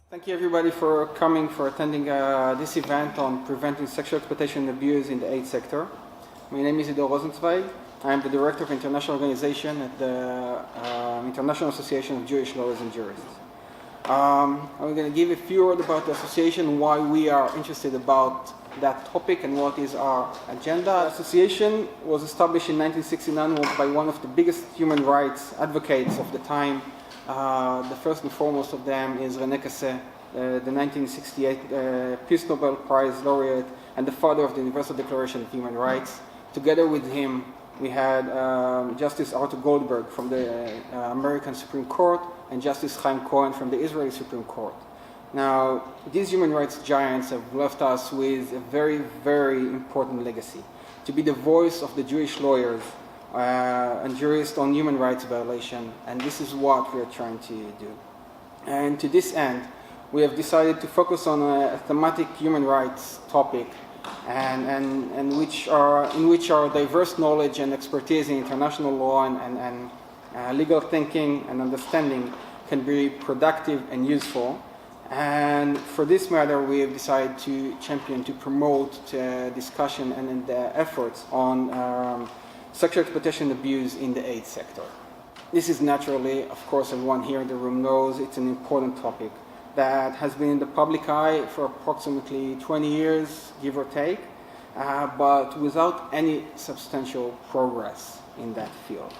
Thank you everybody for coming, for attending this event on preventing sexual exploitation and abuse in the aid sector. My name is Ido Rosenzweig. I am the Director of International Organization at the International Association of Jewish Lawyers and Jurists. I'm going to give a few words about the association, why we are interested about that topic and what is our agenda. The association was established in 1969 by one of the biggest human rights advocates of the time. The first and foremost of them is Naik, the 1968 Peace Nobel Prize laureate and the father of the Universal Declaration of Human Rights. Together with him, we had Justice Arthur Goldberg from the American Supreme Court and Justice Chaim Cohen from the Israeli Supreme Court. Now, these human rights giants have left us with a very, very important legacy: to be the voice of the Jewish lawyers and jurists on human rights violation, and this is what we are trying to do. And to this end, we have decided to focus on a thematic human rights topic, and in which our diverse knowledge and expertise in international law and legal thinking and understanding can be productive and useful. And for this matter, we have decided to champion, to promote discussion and the efforts on sexual exploitation and abuse in the aid sector. This is naturally, of course, everyone here in the room knows, it's an important topic that has been in the public eye for approximately 20 years, give or take, but without any substantial progress in that field.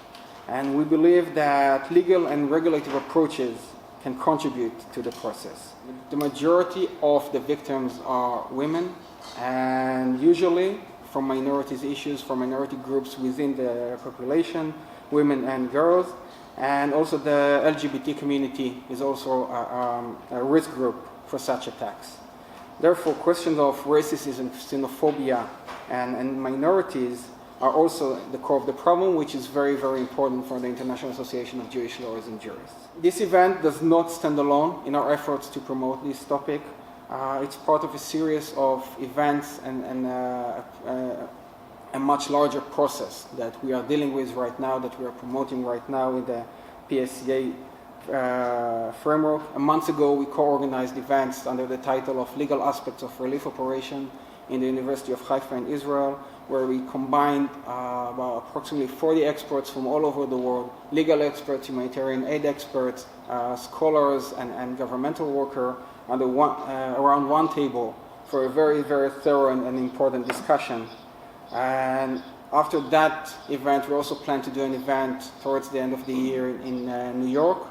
And we believe that legal and regulative approaches can contribute to the process. The majority of the victims are women, and usually from minorities issues, from minority groups within the population, women and girls, and also the LGBT community is also a risk group for such attacks. Therefore, questions of racism, xenophobia, and minorities are also the core of the problem, which is very, very important for the International Association of Jewish Lawyers and Jurists. This event does not stand alone in our efforts to promote this topic. It's part of a series of events and a much larger process that we are dealing with right now, that we are promoting right now in the PSEA framework. A month ago, we co-organized events under the title of Legal Aspects of Relief Operation in the University of Haifa in Israel, where we combined about approximately 40 experts from all over the world, legal experts, humanitarian aid experts, scholars, and governmental workers, around one table for a very, very thorough and important discussion. And after that event, we also plan to do an event towards the end of the year in New York,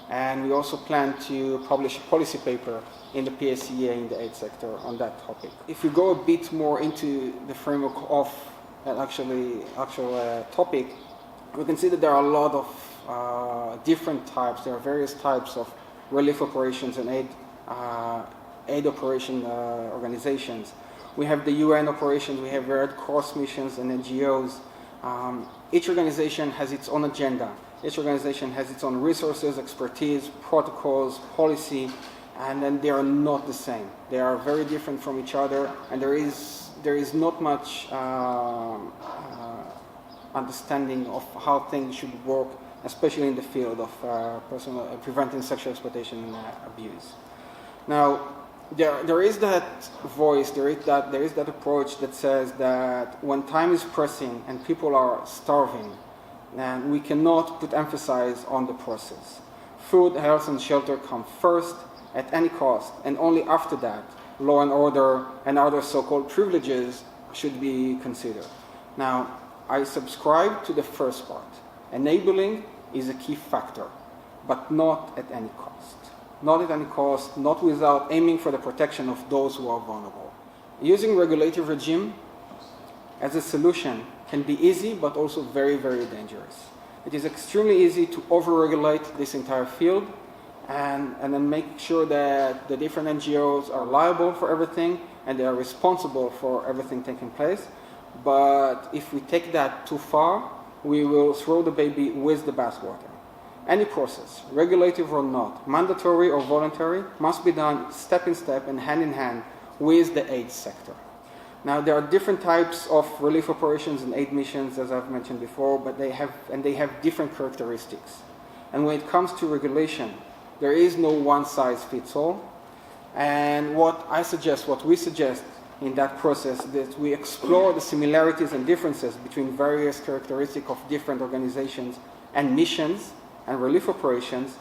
and we also plan to publish a policy paper in the PSEA in the aid sector on that topic. If you go a bit more into the framework of an actual topic, we can see that there are a lot of different types. There are various types of relief operations and aid operation organizations. We have the UN operations, we have Red Cross missions and NGOs. Each organization has its own agenda. Each organization has its own resources, expertise, protocols, policy, and then they are not the same. They are very different from each other, and there is not much understanding of how things should work, especially in the field of preventing sexual exploitation and abuse. Now, there is that voice, there is that approach that says that when time is pressing and people are starving, then we cannot put emphasis on the process. Food, health, and shelter come first at any cost, and only after that, law and order and other so-called privileges should be considered. Now, I subscribe to the first part. Enabling is a key factor, but not at any cost. Not at any cost, not without aiming for the protection of those who are vulnerable. Using regulative regime as a solution can be easy, but also very, very dangerous. It is extremely easy to over-regulate this entire field and then make sure that the different NGOs are liable for everything and they are responsible for everything taking place. But if we take that too far, we will throw the baby with the bathwater. Any process, regulative or not, mandatory or voluntary, must be done step in step and hand in hand with the aid sector. Now, there are different types of relief operations and aid missions, as I've mentioned before, but they have different characteristics. And when it comes to regulation, there is no one-size-fits-all. And what we suggest in that process, that we explore the similarities and differences between various characteristics of different organizations and missions and relief operations.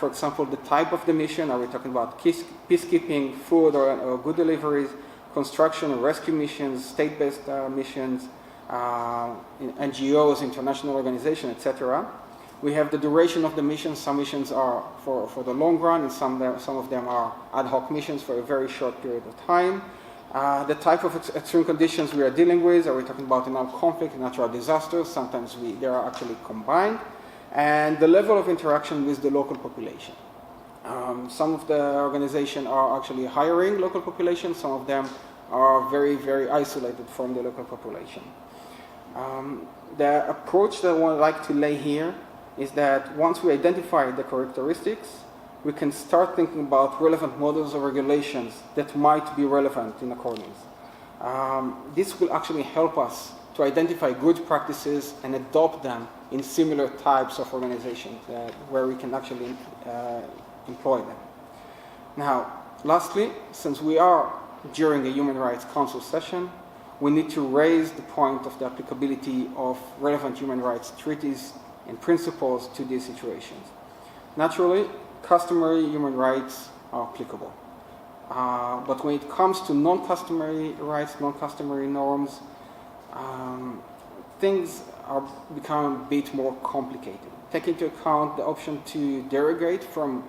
For example, the type of the mission, are we talking about peacekeeping, food or good deliveries, construction and rescue missions, state-based missions, NGOs, international organizations, etc. We have the duration of the missions. Some missions are for the long run, and some of them are ad hoc missions for a very short period of time. The type of extreme conditions we are dealing with, are we talking about an armed conflict, natural disasters? Sometimes they are actually combined. And the level of interaction with the local population. Some of the organizations are actually hiring local population. Some of them are very, very isolated from the local population. The approach that I would like to lay here is that once we identify the characteristics, we can start thinking about relevant models of regulations that might be relevant in accordance. This will actually help us to identify good practices and adopt them in similar types of organizations where we can actually employ them. Now, lastly, since we are during a Human Rights Council session, we need to raise the point of the applicability of relevant human rights treaties and principles to these situations. Naturally, customary human rights are applicable. But when it comes to non-customary rights, non-customary norms, things are becoming a bit more complicated. Take into account the option to derogate from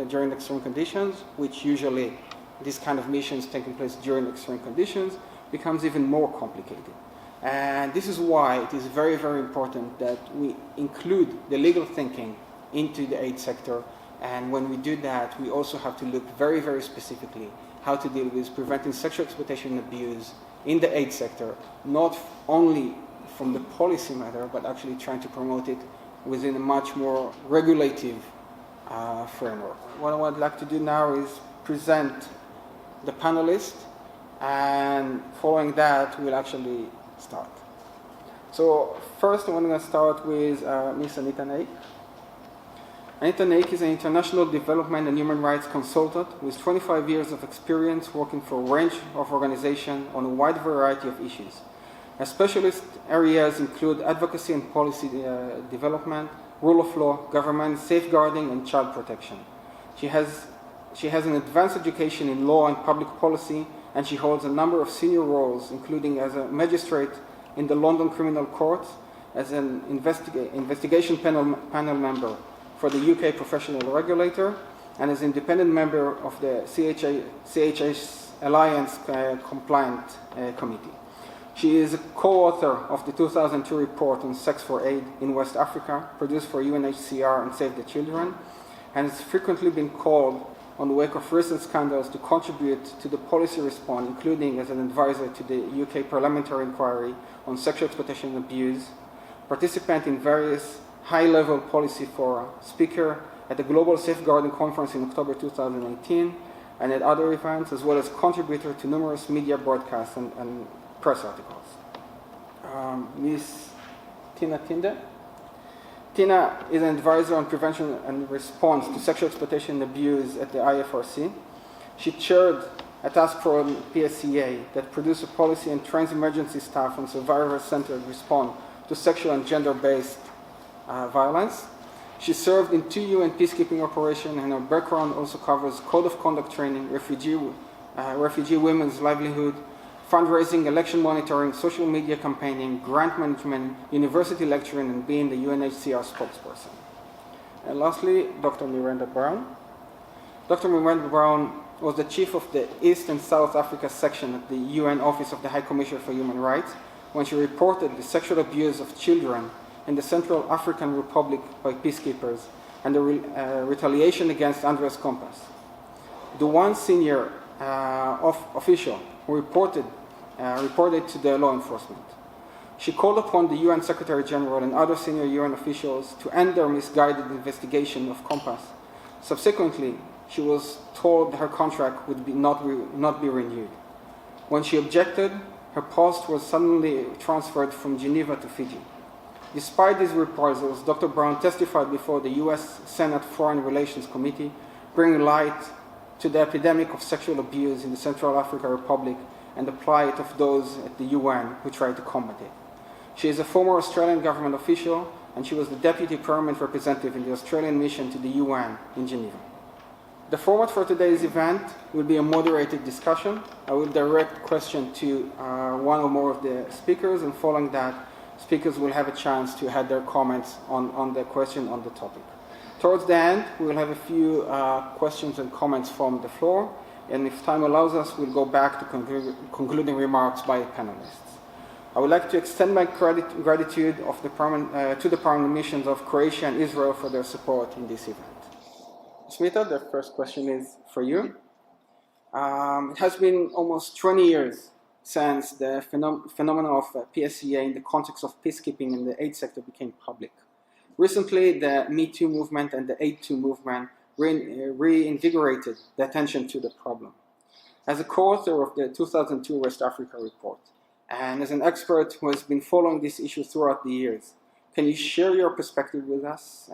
during extreme conditions, which usually these kind of missions taking place during extreme conditions becomes even more complicated. And this is why it is very, very important that we include the legal thinking into the aid sector. And when we do that, we also have to look very, very specifically how to deal with preventing sexual exploitation and abuse in the aid sector, not only from the policy matter, but actually trying to promote it within a much more regulative framework. What I would like to do now is present the panelists, and following that, we'll actually start. So first, I'm going to start with Ms. Anita Naik. Anita Naik is an international development and human rights consultant with 25 years of experience working for a range of organizations on a wide variety of issues. Her specialist areas include advocacy and policy development, rule of law, government, safeguarding, and child protection. She has an advanced education in law and public policy, and she holds a number of senior roles, including as a magistrate in the London Criminal Court, as an investigation panel member for the UK Professional Regulator, and as independent member of the CHS-Alliance Compliant Committee. She is a co-author of the 2002 report on sex for aid in West Africa, produced for UNHCR and Save the Children, and has frequently been called on the wake of recent scandals to contribute to the policy response, including as an advisor to the UK Parliamentary Inquiry on Sexual Exploitation and Abuse, participant in various high-level policy fora, speaker at the Global Safeguarding Conference in October 2018, and at other events, as well as contributor to numerous media broadcasts and press articles. Ms. Tinde. Tina is an advisor on prevention and response to sexual exploitation and abuse at the IFRC. She chaired a task force on PSEA that produced a policy and trains emergency staff on survivor-centered response to sexual and gender-based violence. She served in 2 UN peacekeeping operations, and her background also covers code of conduct training, refugee women's livelihood, fundraising, election monitoring, social media campaigning, grant management, university lecturing, and being the UNHCR spokesperson. And lastly, Dr. Miranda Brown. Dr. Miranda Brown was the chief of the East and South Africa section at the UN Office of the High Commissioner for Human Rights when she reported the sexual abuse of children in the Central African Republic by peacekeepers and the retaliation against Andres Kompas. The one senior official who reported to the law enforcement. She called upon the UN Secretary General and other senior UN officials to end their misguided investigation of Kompas. Subsequently, she was told her contract would not be renewed. When she objected, her post was suddenly transferred from Geneva to Fiji. Despite these reprisals, Dr. Brown testified before the US Senate Foreign Relations Committee, bringing light to the epidemic of sexual abuse in the Central African Republic and the plight of those at the UN who try to combat it. She is a former Australian government official, and she was the Deputy Permanent Representative in the Australian mission to the UN in Geneva. The format for today's event will be a moderated discussion. I will direct questions to one or more of the speakers, and following that, speakers will have a chance to add their comments on the question on the topic. Towards the end, we will have a few questions and comments from the floor, and if time allows us, we'll go back to concluding remarks by the panelists. I would like to extend my gratitude to the permanent missions of Croatia and Israel for their support in this event. Asmita, the first question is for you. It has been almost 20 years since the phenomenon of PSEA in the context of peacekeeping in the aid sector became public. Recently, the Me Too movement and the Aid To movement reinvigorated the attention to the problem. As a co-author of the 2002 West Africa report, and as an expert who has been following this issue throughout the years, can you share your perspective with us?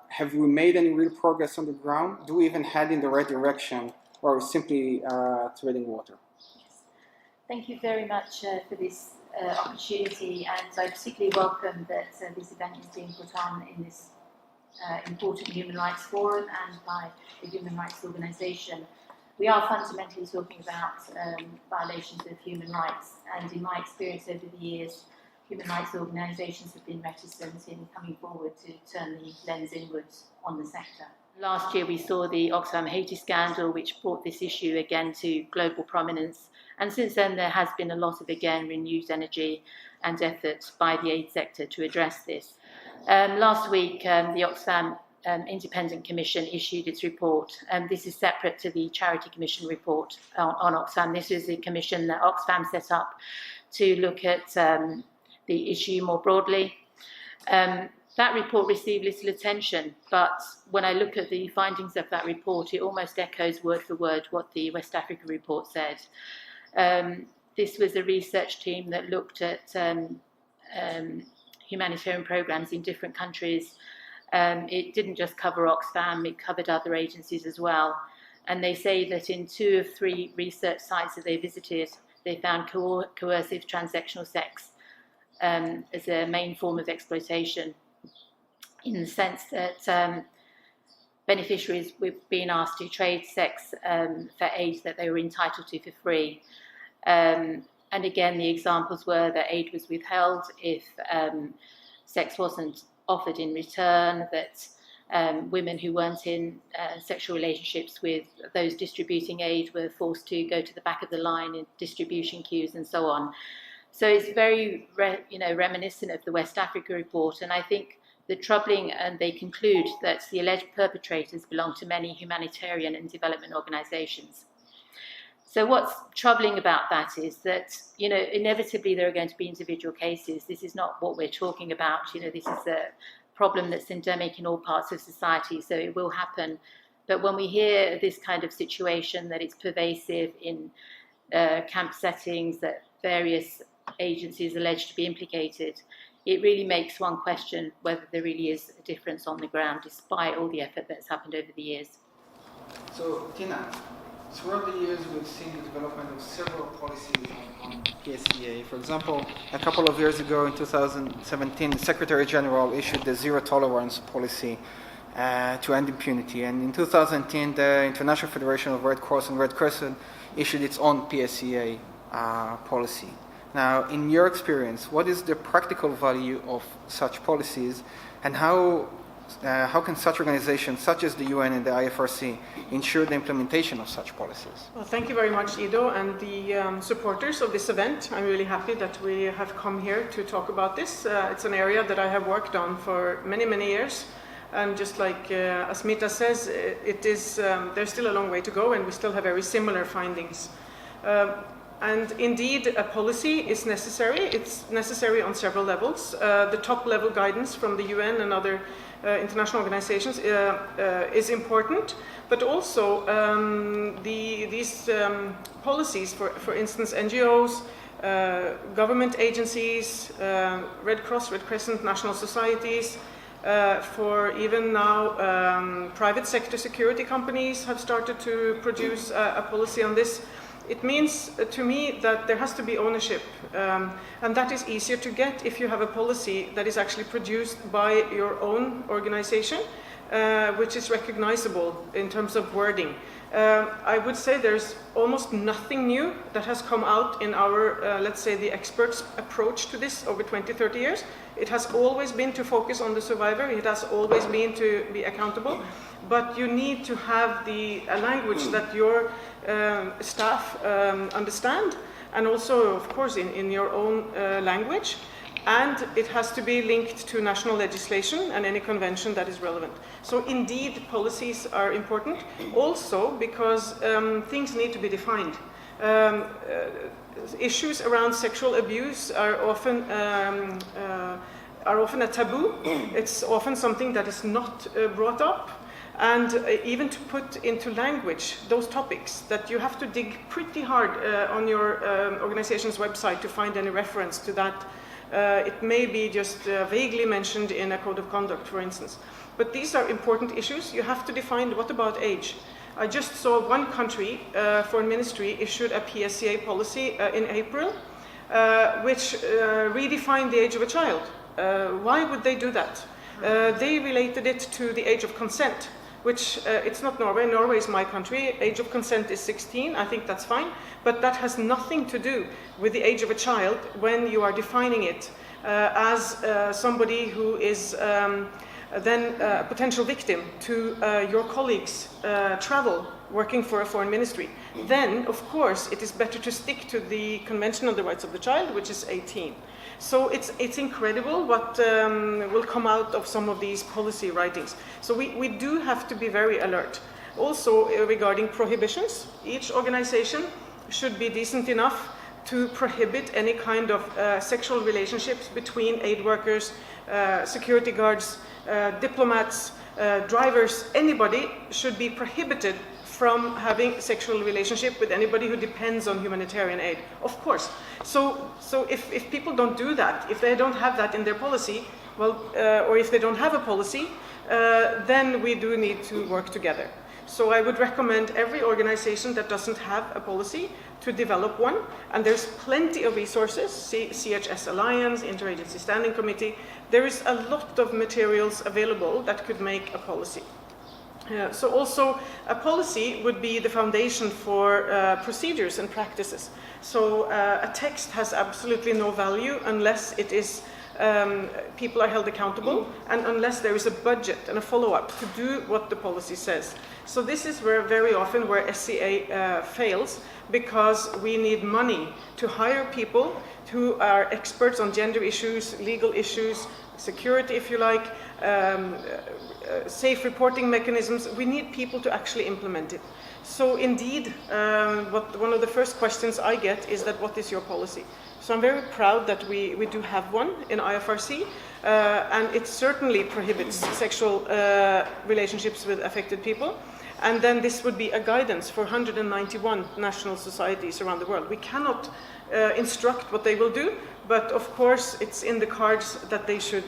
Have we made any real progress on the ground? Do we even head in the right direction, or simply treading water? Yes. Thank you very much for this opportunity, and I particularly welcome that this event is being put on in this important human rights forum and by the Human Rights Organization. We are fundamentally talking about violations of human rights, and in my experience over the years, human rights organisations have been reticent in coming forward to turn the lens inwards on the sector. Last year we saw the Oxfam Haiti scandal, which brought this issue again to global prominence, and since then there has been a lot of, again, renewed energy and effort by the aid sector to address this. Last week the Oxfam Independent Commission issued its report, and this is separate to the Charity Commission report on Oxfam. This is a commission that Oxfam set up to look at the issue more broadly. That report received little attention, but when I look at the findings of that report, it almost echoes word for word what the West Africa report said. This was a research team that looked at humanitarian programs in different countries. It didn't just cover Oxfam, it covered other agencies as well. And they say that in 2 of 3 research sites that they visited, they found coercive transactional sex as a main form of exploitation, in the sense that beneficiaries were being asked to trade sex for aid that they were entitled to for free. And again, the examples were that aid was withheld if sex wasn't offered in return, that women who weren't in sexual relationships with those distributing aid were forced to go to the back of the line in distribution queues and so on. So it's very reminiscent of the West Africa report, and I think the troubling, and they conclude that the alleged perpetrators belong to many humanitarian and development organizations. So what's troubling about that is that, inevitably there are going to be individual cases. This is not what we're talking about. This is a problem that's endemic in all parts of society, so it will happen. But when we hear this kind of situation, that it's pervasive in camp settings, that various agencies are alleged to be implicated, it really makes one question whether there really is a difference on the ground, despite all the effort that's happened over the years. So, Tina, throughout the years, we've seen the development of several policies on PSEA. For example, a couple of years ago, in 2017, the Secretary General issued the zero tolerance policy to end impunity. And in 2010, the International Federation of Red Cross and Red Crescent issued its own PSEA policy. Now, in your experience, what is the practical value of such policies, and how can such organizations, such as the UN and the IFRC, ensure the implementation of such policies? Well, thank you very much, Ido, and the supporters of this event. I'm really happy that we have come here to talk about this. It's an area that I have worked on for many, many years. And just like Asmita says, there's still a long way to go, and we still have very similar findings. And indeed, a policy is necessary. It's necessary on several levels. The top-level guidance from the UN and other international organizations is important, but also these policies, for instance, NGOs, government agencies, Red Cross, Red Crescent, national societies, For even now, private sector security companies have started to produce a policy on this. It means to me that there has to be ownership, and that is easier to get if you have a policy that is actually produced by your own organization, which is recognizable in terms of wording. I would say there's almost nothing new that has come out in our, let's say, the experts' approach to this over 20, 30 years. It has always been to focus on the survivor. It has always been to be accountable. But you need to have a language that your staff understand, and also, of course, in your own language. And it has to be linked to national legislation and any convention that is relevant. So indeed, policies are important, also because things need to be defined. Issues around sexual abuse are often a taboo. It's often something that is not brought up. And even to put into language those topics, that you have to dig pretty hard on your organization's website to find any reference to that. It may be just vaguely mentioned in a code of conduct, for instance. But these are important issues. You have to define what about age. I just saw one country, foreign ministry, issued a PSEA policy in April, which redefined the age of a child. Why would they do that? They related it to the age of consent, which it's not Norway. Norway is my country. Age of consent is 16. I think that's fine. But that has nothing to do with the age of a child when you are defining it as somebody who is then a potential victim to your colleagues' travel working for a foreign ministry. Then, of course, it is better to stick to the Convention on the Rights of the Child, which is 18. So it's incredible what will come out of some of these policy writings. So we do have to be very alert. Also, regarding prohibitions, each organization should be decent enough to prohibit any kind of sexual relationships between aid workers, security guards, diplomats, drivers. Anybody should be prohibited from having sexual relationship with anybody who depends on humanitarian aid, of course. So if people don't do that, if they don't have that in their policy, well, or if they don't have a policy, then we do need to work together. So I would recommend every organization that doesn't have a policy to develop one, and there's plenty of resources, CHS-Alliance, Interagency Standing Committee. There is a lot of materials available that could make a policy. So also a policy would be the foundation for procedures and practices. So a text has absolutely no value unless it is people are held accountable and unless there is a budget and a follow-up to do what the policy says. So this is where very often where SCA fails, because we need money to hire people who are experts on gender issues, legal issues, security, if you like, safe reporting mechanisms. We need people to actually implement it. So indeed, one of the first questions I get is that, what is your policy? So I'm very proud that we do have one in IFRC, and it certainly prohibits sexual relationships with affected people. And then this would be a guidance for 191 national societies around the world. We cannot instruct what they will do, but of course it's in the cards that they should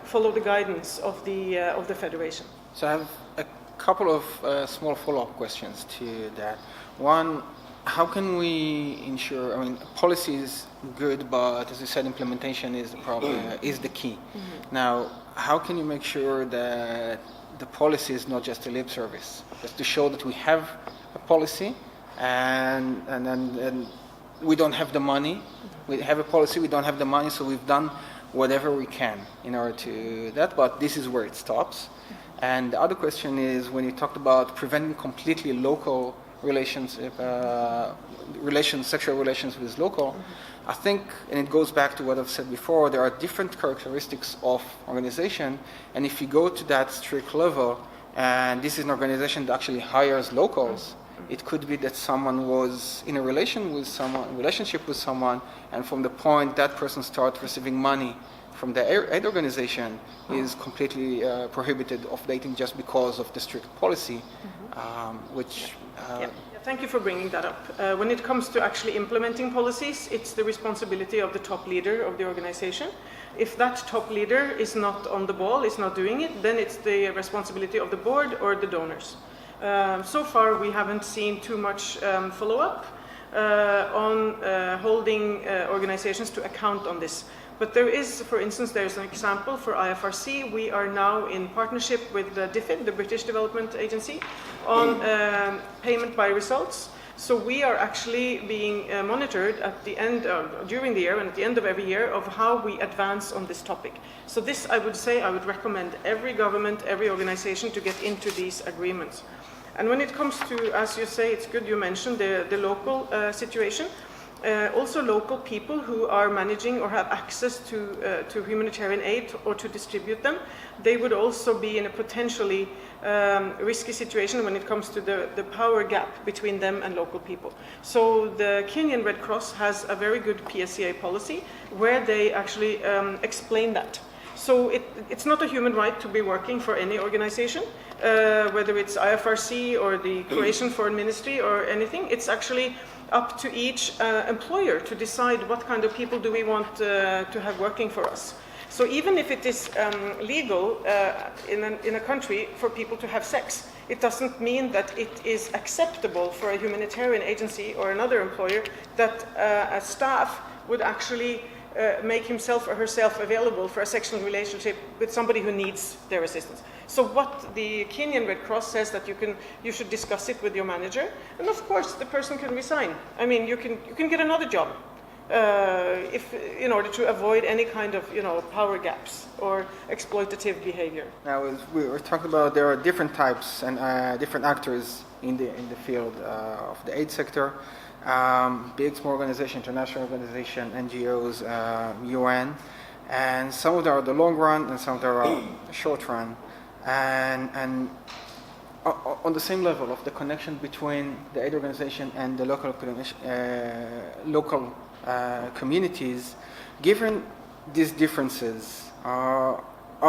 follow the guidance of the Federation. So I have a couple of small follow-up questions to that. One, how can we ensure, I mean, policy is good, but as you said, implementation is the problem, is the key. Mm-hmm. Now, how can you make sure that the policy is not just a lip service, just to show that we have a policy and we don't have the money. We have a policy, we don't have the money, so we've done whatever we can in order to that, but this is where it stops. And the other question is, when you talked about preventing completely local relationship, sexual relations with local, I think, and it goes back to what I've said before, there are different characteristics of organization, and if you go to that strict level, and this is an organization that actually hires locals, it could be that someone was in a relationship with someone, and from the point that person starts receiving money from the aid organization is completely prohibited of dating just because of the strict policy, which... Thank you for bringing that up. When it comes to actually implementing policies, it's the responsibility of the top leader of the organization. If that top leader is not on the ball, is not doing it, then it's the responsibility of the board or the donors. So far, we haven't seen too much follow-up on holding organizations to account on this. But there is, for instance, there's an example for IFRC. We are now in partnership with the DFID, the British Development Agency, on payment by results. So we are actually being monitored at the end during the year and at the end of every year of how we advance on this topic. So this, I would say, I would recommend every government, every organization to get into these agreements. And when it comes to, as you say, it's good you mentioned the local situation. Also local people who are managing or have access to humanitarian aid or to distribute them, they would also be in a potentially risky situation when it comes to the power gap between them and local people. So the Kenyan Red Cross has a very good PSEA policy where they actually explain that. So it's not a human right to be working for any organization, whether it's IFRC or the Croatian Foreign Ministry or anything. It's actually up to each employer to decide what kind of people do we want to have working for us. So even if it is legal in a country for people to have sex, it doesn't mean that it is acceptable for a humanitarian agency or another employer that a staff would actually make himself or herself available for a sexual relationship with somebody who needs their assistance. So what the Kenyan Red Cross says that you should discuss it with your manager, and of course the person can resign. I mean, you can get another job if in order to avoid any kind of power gaps or exploitative behavior. Now we were talking about there are different types and different actors in the field of the aid sector. Big, small organization, international organization, NGOs, UN, and some of them are the long run and some of them are the short run. And on the same level of the connection between the aid organization and the local communities, given these differences, are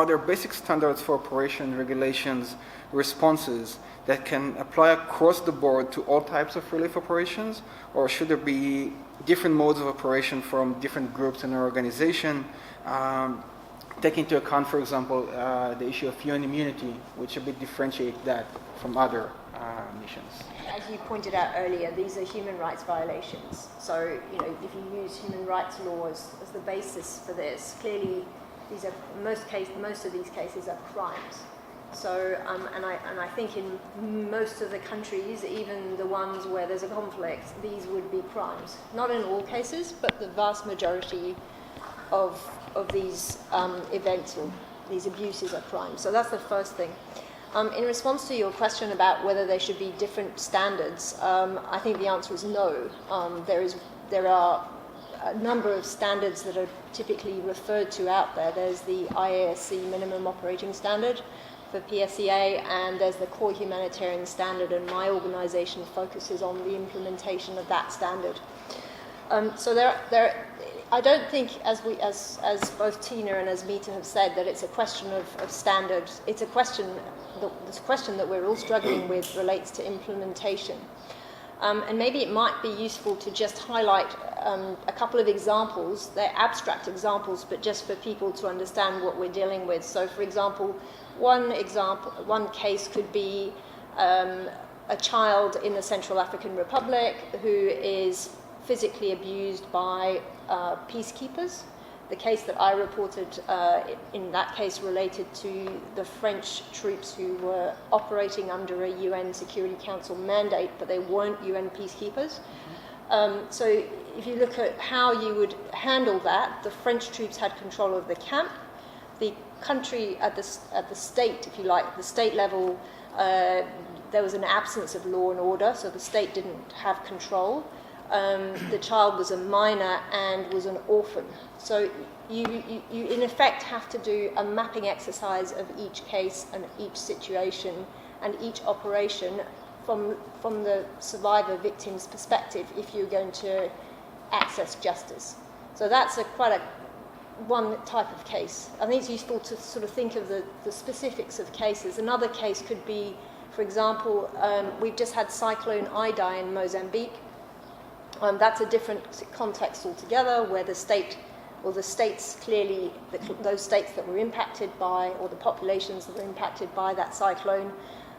there basic standards for operation, regulations, responses that can apply across the board to all types of relief operations, or should there be different modes of operation from different groups in an organization, taking into account, for example, the issue of UN immunity, which a bit differentiate that from other missions? As you pointed out earlier, these are human rights violations. So, if you use human rights laws as the basis for this, clearly these are most of these cases are crimes. So, and I think in most of the countries, even the ones where there's a conflict, these would be crimes. Not in all cases, but the vast majority of these events or these abuses are crimes. So that's the first thing. In response to your question about whether there should be different standards, I think the answer is no. There are a number of standards that are typically referred to out there. There's the IASC minimum operating standard for PSEA, and there's the core humanitarian standard, and my organization focuses on the implementation of that standard. So I don't think, as both Tina and Asmita have said, that it's a question of standards. It's a question, this question that we're all struggling with relates to implementation. And maybe it might be useful to just highlight a couple of examples. They're abstract examples, but just for people to understand what we're dealing with. So, for example, one case could be a child in the Central African Republic who is physically abused by peacekeepers. The case that I reported in that case related to the French troops who were operating under a UN Security Council mandate, but they weren't UN peacekeepers. So if you look at how you would handle that, the French troops had control of the camp. The country at the state, if you like, the state level, there was an absence of law and order, so the state didn't have control. The child was a minor and was an orphan. So you in effect have to do a mapping exercise of each case and each situation and each operation from the survivor victim's perspective if you're going to access justice. So that's quite a one type of case. I think it's useful to sort of think of the specifics of cases. Another case could be, for example, we've just had Cyclone Ida in Mozambique. That's a different context altogether, where the state, or the states clearly, those states that were impacted by, or the populations that were impacted by that cyclone,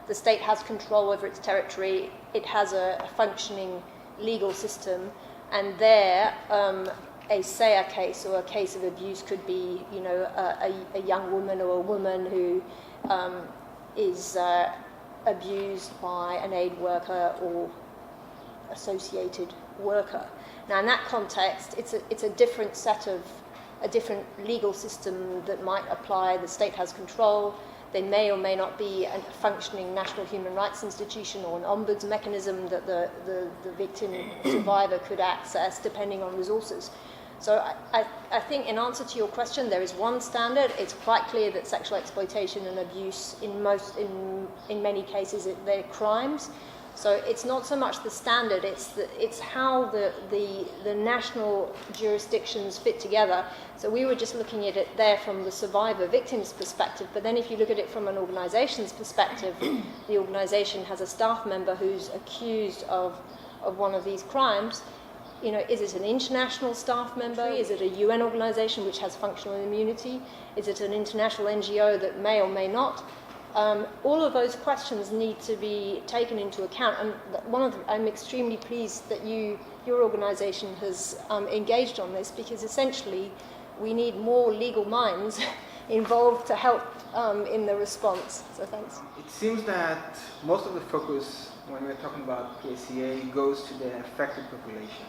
the state has control over its territory, it has a functioning legal system, and there a PSEA case or a case of abuse could be, you know, a young woman or a woman who is abused by an aid worker or associated worker. Now, in that context, it's a different set of, a different legal system that might apply. The state has control. There may or may not be a functioning national human rights institution or an ombuds mechanism that the victim survivor could access, depending on resources. So I think, in answer to your question, there is one standard. It's quite clear that sexual exploitation and abuse in many cases they're crimes. So it's not so much the standard, it's how the national jurisdictions fit together. So we were just looking at it there from the survivor victim's perspective, but then if you look at it from an organization's perspective, the organization has a staff member who's accused of one of these crimes. You know, is it an international staff member? Is it a UN organization which has functional immunity? Is it an international NGO that may or may not? All of those questions need to be taken into account, and I'm extremely pleased that your organisation has engaged on this, because essentially we need more legal minds involved to help in the response. So thanks. It seems that most of the focus when we're talking about PSEA goes to the affected population.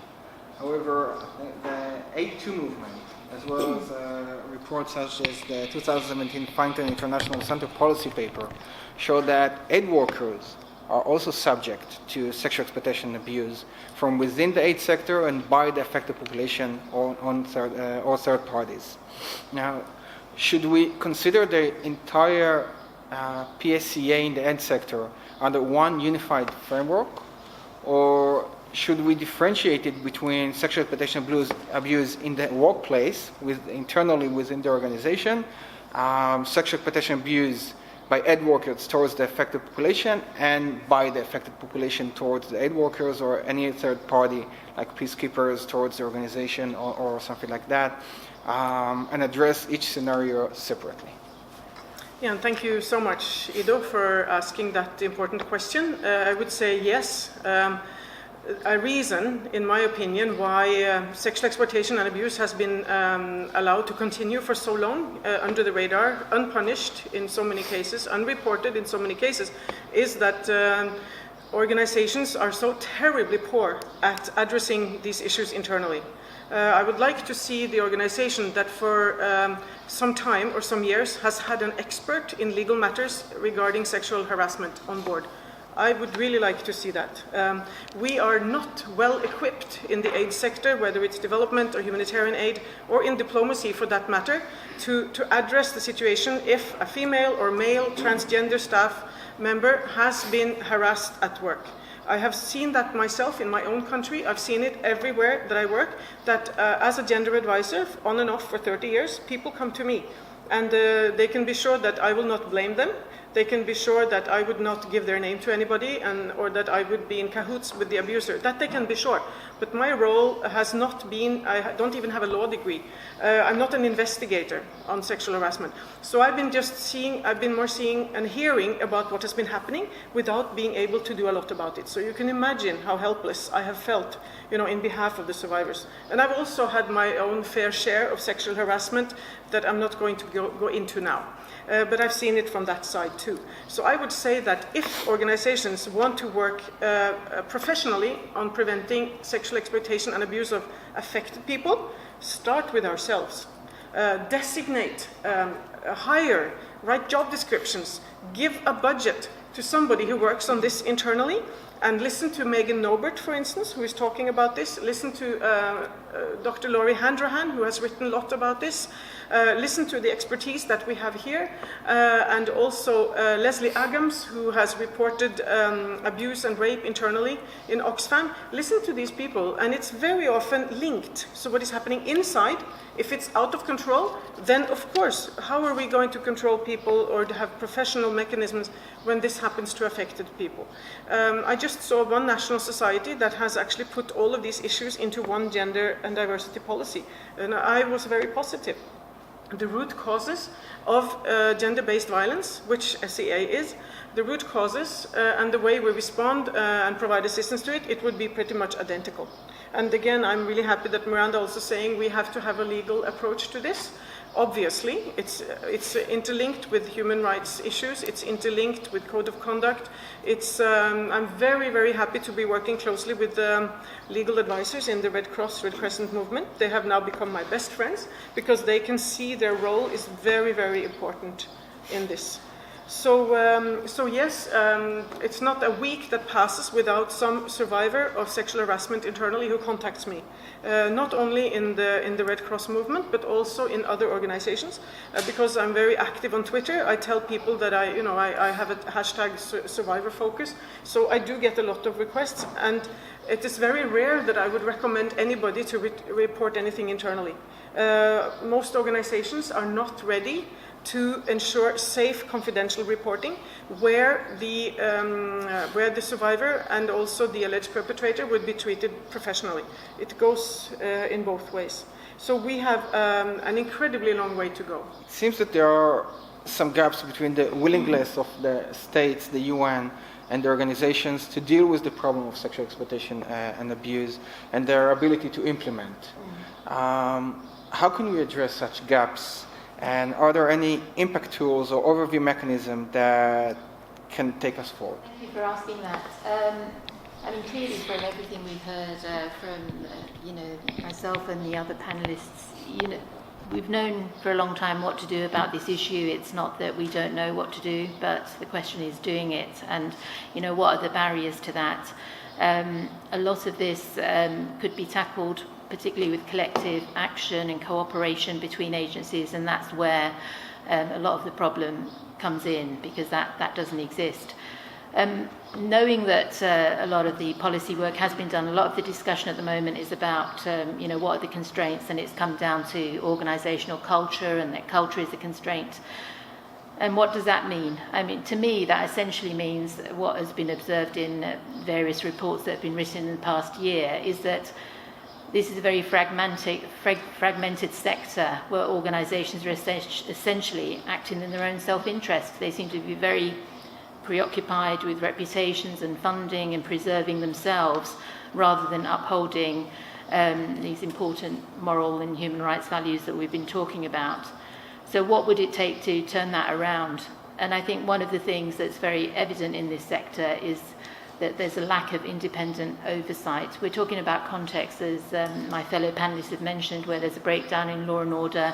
However, the Aid2 movement, as well as reports such as the 2017 Farrington International Center policy paper, show that aid workers are also subject to sexual exploitation and abuse from within the aid sector and by the affected population or third parties. Now, should we consider the entire PSEA in the aid sector under one unified framework, or should we differentiate it between sexual exploitation abuse in the workplace, internally within the organization, sexual exploitation abuse by aid workers towards the affected population, and by the affected population towards the aid workers or any third party like peacekeepers towards the organization or something like that, and address each scenario separately? Yeah, and thank you so much, Ido, for asking that important question. I would say yes. A reason, in my opinion, why sexual exploitation and abuse has been allowed to continue for so long under the radar, unpunished in so many cases, unreported in so many cases, is that organizations are so terribly poor at addressing these issues internally. I would like to see the organization that for some time or some years has had an expert in legal matters regarding sexual harassment on board. I would really like to see that. We are not well equipped in the aid sector, whether it's development or humanitarian aid, or in diplomacy for that matter, to address the situation if a female or male transgender staff member has been harassed at work. I have seen that myself in my own country. I've seen it everywhere that I work, that as a gender advisor, on and off for 30 years, people come to me. And they can be sure that I will not blame them. They can be sure that I would not give their name to anybody, or that I would be in cahoots with the abuser. That they can be sure. But my role has not been, I don't even have a law degree. I'm not an investigator on sexual harassment. So I've been more seeing and hearing about what has been happening without being able to do a lot about it. So you can imagine how helpless I have felt, in behalf of the survivors. And I've also had my own fair share of sexual harassment that I'm not going to go into now. But I've seen it from that side too. So I would say that if organizations want to work professionally on preventing sexual exploitation and abuse of affected people, start with ourselves. Designate, hire, write job descriptions, give a budget to somebody who works on this internally, and listen to Megan Nobert, for instance, who is talking about this. Listen to Dr. Laurie Handrahan, who has written a lot about this. Listen to the expertise that we have here, and also Leslie Agams, who has reported abuse and rape internally in Oxfam. Listen to these people, and it's very often linked. So what is happening inside, if it's out of control, then of course, how are we going to control people or to have professional mechanisms when this happens to affected people? I just saw one national society that has actually put all of these issues into one gender and diversity policy, and I was very positive. The root causes of gender-based violence, which SEA is, the root causes and the way we respond and provide assistance to it, it would be pretty much identical. And again, I'm really happy that Miranda also saying we have to have a legal approach to this. Obviously, it's interlinked with human rights issues. It's interlinked with code of conduct. I'm very, very happy to be working closely with legal advisors in the Red Cross, Red Crescent movement. They have now become my best friends because they can see their role is very, very important in this. So yes, it's not a week that passes without some survivor of sexual harassment internally who contacts me. Not only in the Red Cross movement, but also in other organizations. Because I'm very active on Twitter, I tell people that I have a hashtag survivor focus. So I do get a lot of requests, and it is very rare that I would recommend anybody to report anything internally. Most organizations are not ready to ensure safe, confidential reporting, where the survivor and also the alleged perpetrator would be treated professionally. It goes in both ways. So we have an incredibly long way to go. It seems that there are some gaps between the willingness of the states, the UN, and the organizations to deal with the problem of sexual exploitation and abuse, and their ability to implement. How can we address such gaps? And are there any impact tools or overview mechanism that can take us forward? Thank you for asking that. Clearly from everything we've heard from myself and the other panelists, we've known for a long time what to do about this issue. It's not that we don't know what to do, but the question is doing it, and what are the barriers to that? A lot of this could be tackled particularly with collective action and cooperation between agencies, and that's where a lot of the problem comes in, because that doesn't exist. Knowing that a lot of the policy work has been done, a lot of the discussion at the moment is about what are the constraints, and it's come down to organisational culture, and that culture is a constraint. And what does that mean? To me, that essentially means what has been observed in various reports that have been written in the past year is that this is a very fragmented sector where organisations are essentially acting in their own self-interest. They seem to be very preoccupied with reputations and funding and preserving themselves rather than upholding these important moral and human rights values that we've been talking about. So what would it take to turn that around? And I think one of the things that's very evident in this sector is that there's a lack of independent oversight. We're talking about contexts, as my fellow panelists have mentioned, where there's a breakdown in law and order.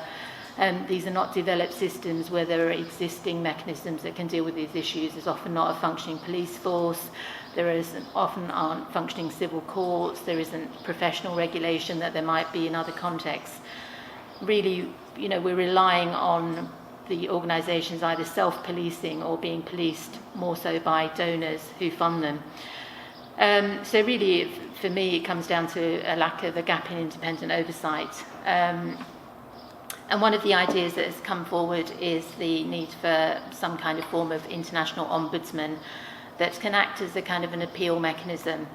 These are not developed systems where there are existing mechanisms that can deal with these issues. There's often not a functioning police force. Often aren't functioning civil courts. There isn't professional regulation that there might be in other contexts. Really, we're relying on the organisations either self-policing or being policed more so by donors who fund them. So really, for me, it comes down to a gap in independent oversight. And one of the ideas that has come forward is the need for some kind of form of international ombudsman that can act as a kind of an appeal mechanism.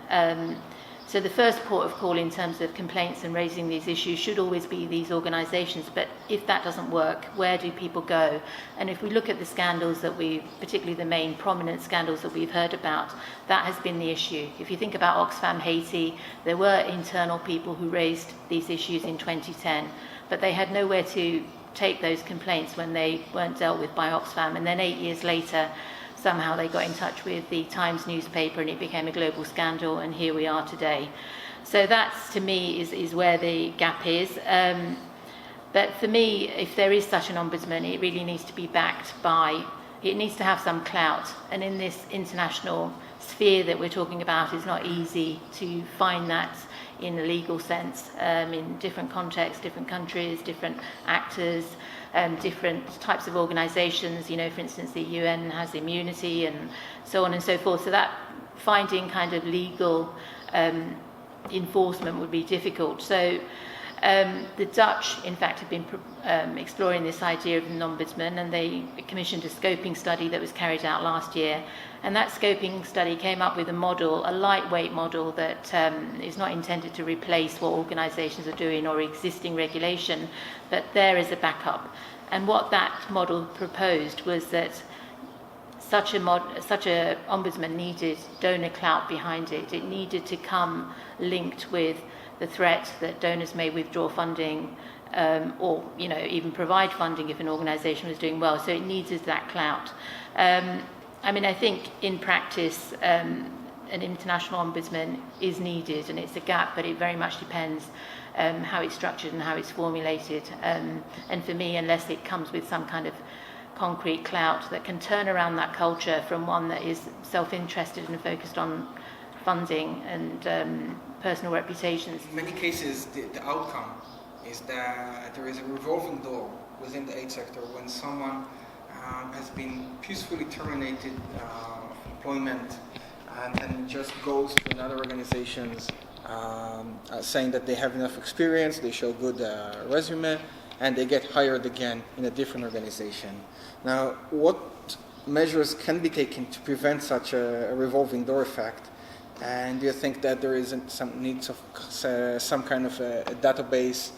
So the first port of call in terms of complaints and raising these issues should always be these organisations. But if that doesn't work, where do people go? And if we look at the scandals particularly the main prominent scandals that we've heard about, that has been the issue. If you think about Oxfam Haiti, there were internal people who raised these issues in 2010, but they had nowhere to take those complaints when they weren't dealt with by Oxfam. And then 8 years later, somehow they got in touch with the Times newspaper and it became a global scandal, and here we are today. So that's, to me, is where the gap is. But for me, if there is such an ombudsman, it really needs to be backed by it needs to have some clout. And in this international sphere that we're talking about, it's not easy to find that in a legal sense, in different contexts, different countries, different actors, different types of organizations. You know, for instance, the UN has immunity and so on and so forth. So that finding kind of legal enforcement would be difficult. So the Dutch, in fact, have been exploring this idea of an ombudsman, and they commissioned a scoping study that was carried out last year. And that scoping study came up with a model, a lightweight model that is not intended to replace what organisations are doing or existing regulation, but there is a backup. And what that model proposed was that such a ombudsman needed donor clout behind it. It needed to come linked with the threat that donors may withdraw funding or, you know, even provide funding if an organisation was doing well. So it needed that clout. I mean, I think in practice, an international ombudsman is needed, and it's a gap, but it very much depends how it's structured and how it's formulated. And for me, unless it comes with some kind of concrete clout that can turn around that culture from one that is self-interested and focused on funding and personal reputations. In many cases, the outcome is that there is a revolving door within the aid sector when someone has been peacefully terminated employment and just goes to another organization saying that they have enough experience, they show good resume, and they get hired again in a different organization. Now, what measures can be taken to prevent such a revolving door effect? And do you think that there is some needs of some kind of a database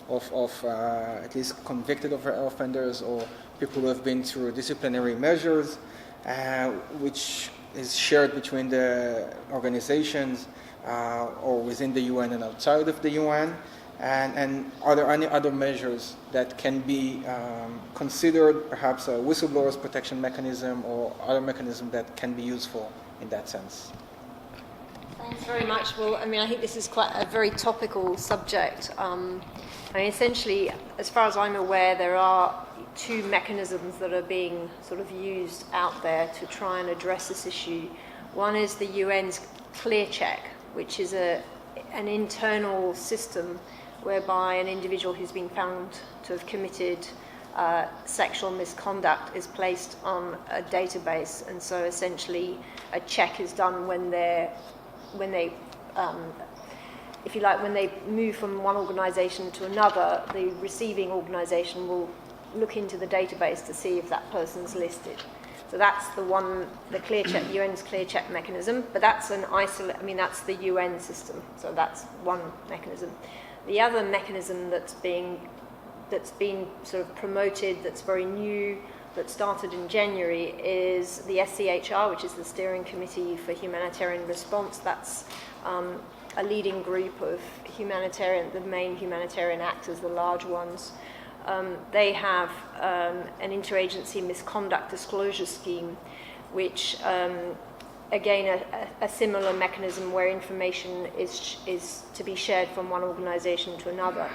of at least convicted offenders or people who have been through disciplinary measures, which is shared between the organizations or within the UN and outside of the UN? And are there any other measures that can be considered, perhaps a whistleblowers protection mechanism or other mechanism that can be useful in that sense? Thanks very much. Well, I mean, I think this is quite a very topical subject. I mean, essentially, as far as I'm aware, there are two mechanisms that are being sort of used out there to try and address this issue. One is the UN's Clear Check, which is an internal system whereby an individual who's been found to have committed sexual misconduct is placed on a database, and so essentially a check is done when they if you like, when they move from one organisation to another, the receiving organisation will look into the database to see if that person's listed. So that's the one, the Clear Check, UN's Clear Check mechanism, but that's that's the UN system, so that's one mechanism. The other mechanism that's been sort of promoted, that's very new, that started in January, is the SCHR, which is the Steering Committee for Humanitarian Response. That's a leading group of the main humanitarian actors, the large ones. They have an interagency misconduct disclosure scheme, which, again, a similar mechanism where information is to be shared from one organisation to another.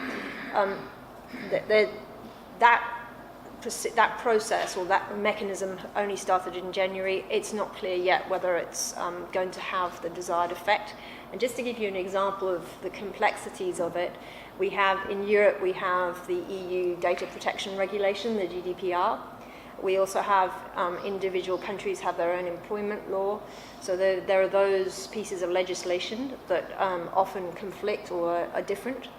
That process or that mechanism only started in January. It's not clear yet whether it's going to have the desired effect. And just to give you an example of the complexities of it, in Europe we have the EU Data Protection Regulation, the GDPR. We also have individual countries have their own employment law. So there are those pieces of legislation that often conflict or are different.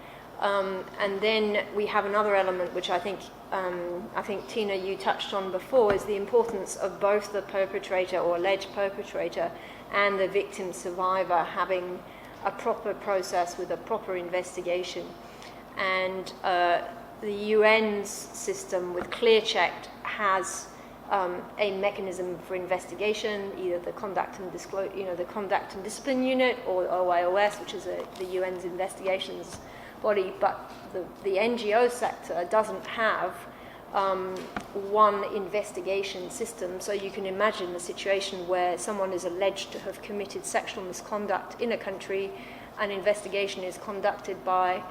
And then we have another element which I think Tinde, you touched on before, is the importance of both the perpetrator or alleged perpetrator and the victim survivor having a proper process with a proper investigation. And the UN's system with ClearCheck has a mechanism for investigation, either the Conduct and the Conduct and Discipline Unit or OIOS, which is the UN's investigations body, but the NGO sector doesn't have one investigation system. So you can imagine a situation where someone is alleged to have committed sexual misconduct in a country, an investigation is conducted by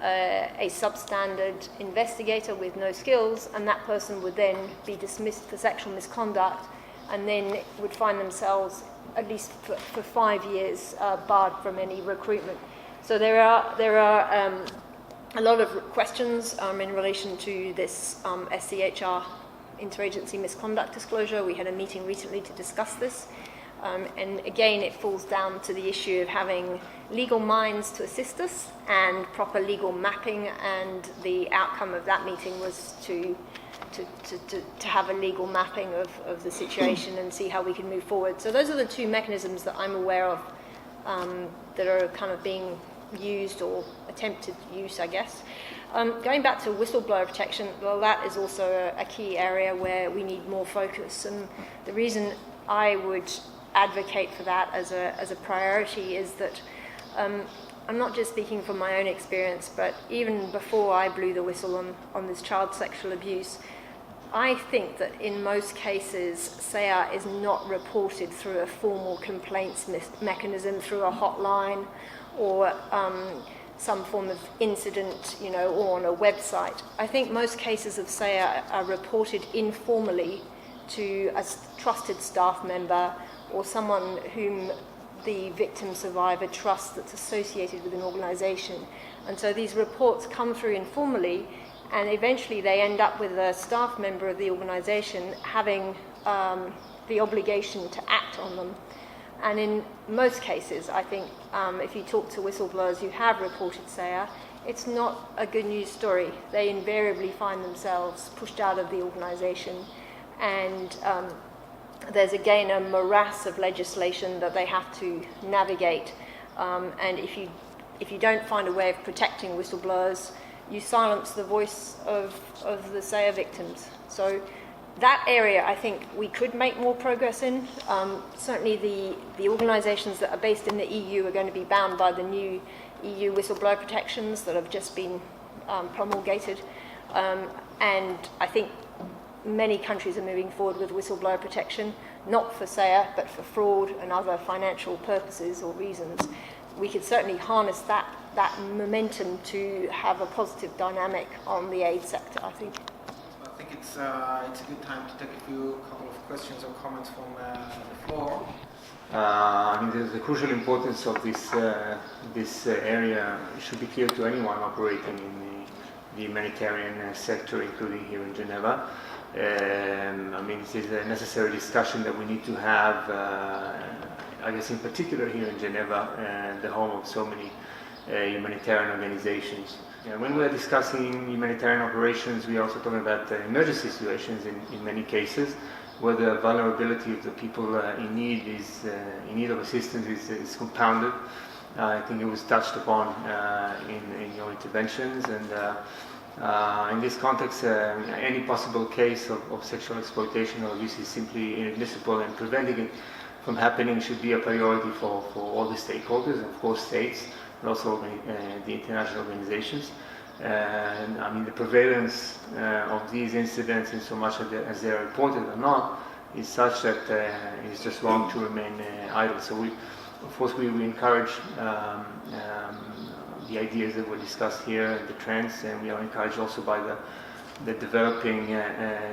a substandard investigator with no skills, and that person would then be dismissed for sexual misconduct and then would find themselves, at least for 5 years, barred from any recruitment. So there are a lot of questions in relation to this SCHR interagency misconduct disclosure. We had a meeting recently to discuss this. And again, it falls down to the issue of having legal minds to assist us and proper legal mapping, and the outcome of that meeting was to have a legal mapping of the situation and see how we can move forward. So those are the two mechanisms that I'm aware of that are kind of being used or attempted use, I guess. Going back to whistleblower protection, well, that is also a key area where we need more focus. And the reason I would advocate for that as a priority is that I'm not just speaking from my own experience, but even before I blew the whistle on this child sexual abuse, I think that in most cases CHS-Alliance is not reported through a formal complaints mechanism, through a hotline or some form of incident, or on a website. I think most cases of CHS-Alliance are reported informally to a trusted staff member or someone whom the victim survivor trusts that's associated with an organisation. And so these reports come through informally, and eventually they end up with a staff member of the organisation having the obligation to act on them. And in most cases, I think, if you talk to whistleblowers who have reported CHS-Alliance, it's not a good news story. They invariably find themselves pushed out of the organisation, and there's again a morass of legislation that they have to navigate. And if you don't find a way of protecting whistleblowers, you silence the voice of the CHS-Alliance victims. So that area, I think we could make more progress in. Certainly the organisations that are based in the EU are going to be bound by the new EU whistleblower protections that have just been promulgated. And I think many countries are moving forward with whistleblower protection, not for CHS-Alliance, but for fraud and other financial purposes or reasons. We could certainly harness that momentum to have a positive dynamic on the aid sector, I think. I think it's a good time to take a couple of questions or comments from the floor. I mean, the crucial importance of this area should be clear to anyone operating in the humanitarian sector, including here in Geneva. I mean, this is a necessary discussion that we need to have, I guess in particular here in Geneva, the home of so many humanitarian organizations. When we are discussing humanitarian operations, we are also talking about emergency situations in many cases, where the vulnerability of the people in need of assistance is compounded. I think it was touched upon in your interventions, and in this context, any possible case of sexual exploitation or abuse is simply inadmissible, and preventing it from happening should be a priority for all the stakeholders, and of course states, but also the international organizations. And I mean, the prevalence of these incidents, in so much as they are reported or not, is such that it's just wrong to remain idle. So of course we encourage the ideas that were discussed here, the trends, and we are encouraged also by the developing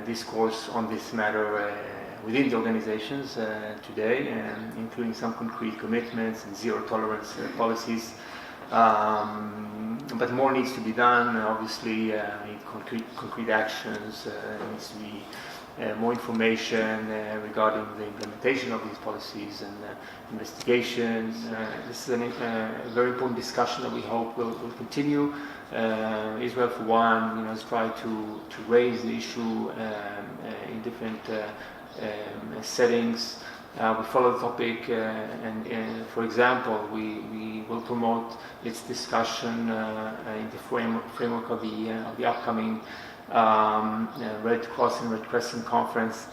discourse on this matter within the organizations today, including some concrete commitments and zero tolerance policies. But more needs to be done. Obviously, concrete actions. There needs to be more information regarding the implementation of these policies and investigations. This is a very important discussion that we hope will continue. Israel, for one, has tried to raise the issue in different settings. We follow the topic, and for example, we will promote its discussion in the framework of the upcoming Red Cross and Red Crescent conference.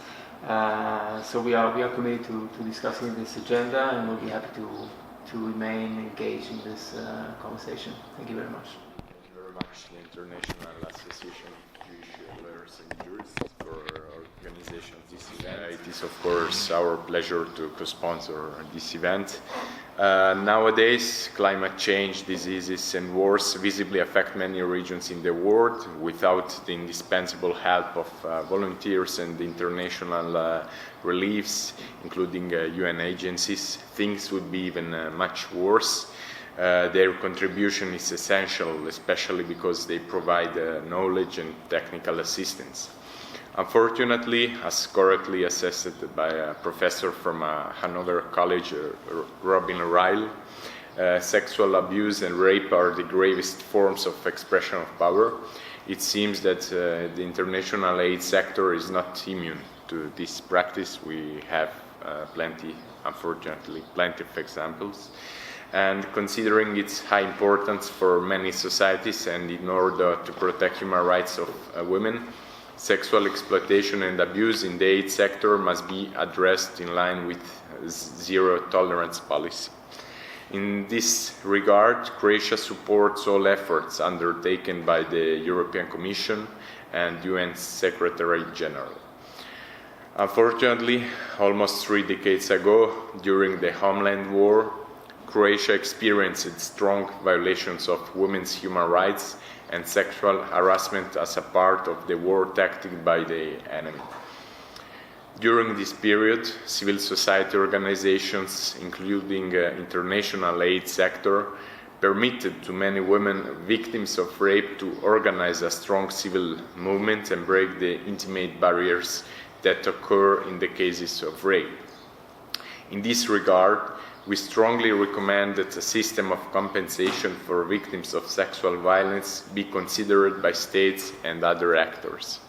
So we are committed to discussing this agenda, and we'll be happy to remain engaged in this conversation. Thank you very much. Thank you very much, the International Association of Jewish Lawyers and Jurists, for organization of this event. It is, of course, our pleasure to co-sponsor this event. Nowadays, climate change, diseases and wars visibly affect many regions in the world. Without the indispensable help of volunteers and international reliefs, including UN agencies, things would be even much worse. Their contribution is essential, especially because they provide knowledge and technical assistance. Unfortunately, as correctly assessed by a professor from Hanover College, Robin Ryle, sexual abuse and rape are the gravest forms of expression of power. It seems that the international aid sector is not immune to this practice. We have unfortunately, plenty of examples. And considering its high importance for many societies and in order to protect human rights of women, sexual exploitation and abuse in the aid sector must be addressed in line with zero tolerance policy. In this regard, Croatia supports all efforts undertaken by the European Commission and UN Secretary General. Unfortunately, almost 3 decades ago, during the Homeland War, Croatia experienced strong violations of women's human rights and sexual harassment as a part of the war tactic by the enemy. During this period, civil society organizations, including international aid sector, permitted to many women victims of rape to organize a strong civil movement and break the intimate barriers that occur in the cases of rape. In this regard, we strongly recommend that a system of compensation for victims of sexual violence be considered by states and other actors.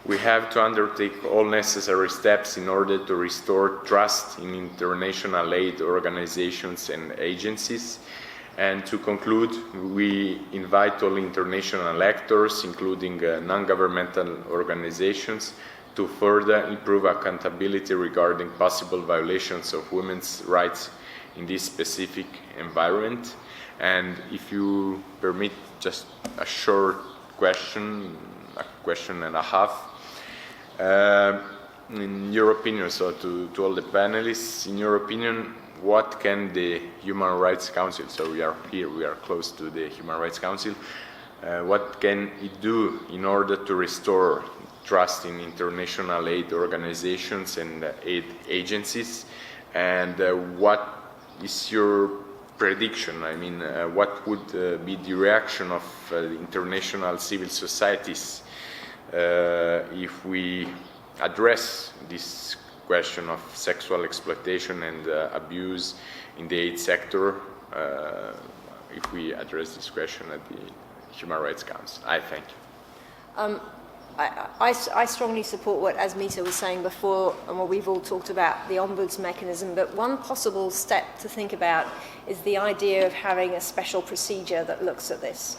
We have to undertake all necessary steps in order to restore trust in international aid organizations and agencies. And to conclude, we invite all international actors, including non-governmental organizations, to further improve accountability regarding possible violations of women's rights in this specific environment. And if you permit just a short question, a question and a half. In your opinion, so to all the panelists, in your opinion, what can the Human Rights Council, so we are here, we are close to the Human Rights Council, what can it do in order to restore trust in international aid organizations and aid agencies? And what is your prediction? I mean, what would be the reaction of international civil societies if we address this question of sexual exploitation and abuse in the aid sector, if we address this question at the Human Rights Council? I thank you. I strongly support what Asmita was saying before, and what we've all talked about, the ombuds mechanism, but one possible step to think about is the idea of having a special procedure that looks at this.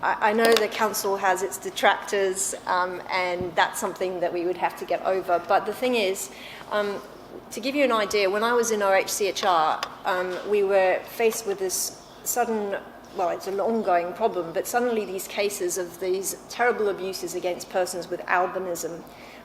I know the council has its detractors, and that's something that we would have to get over, but the thing is, to give you an idea, when I was in OHCHR, we were faced with this sudden, well, it's an ongoing problem, but suddenly these cases of these terrible abuses against persons with albinism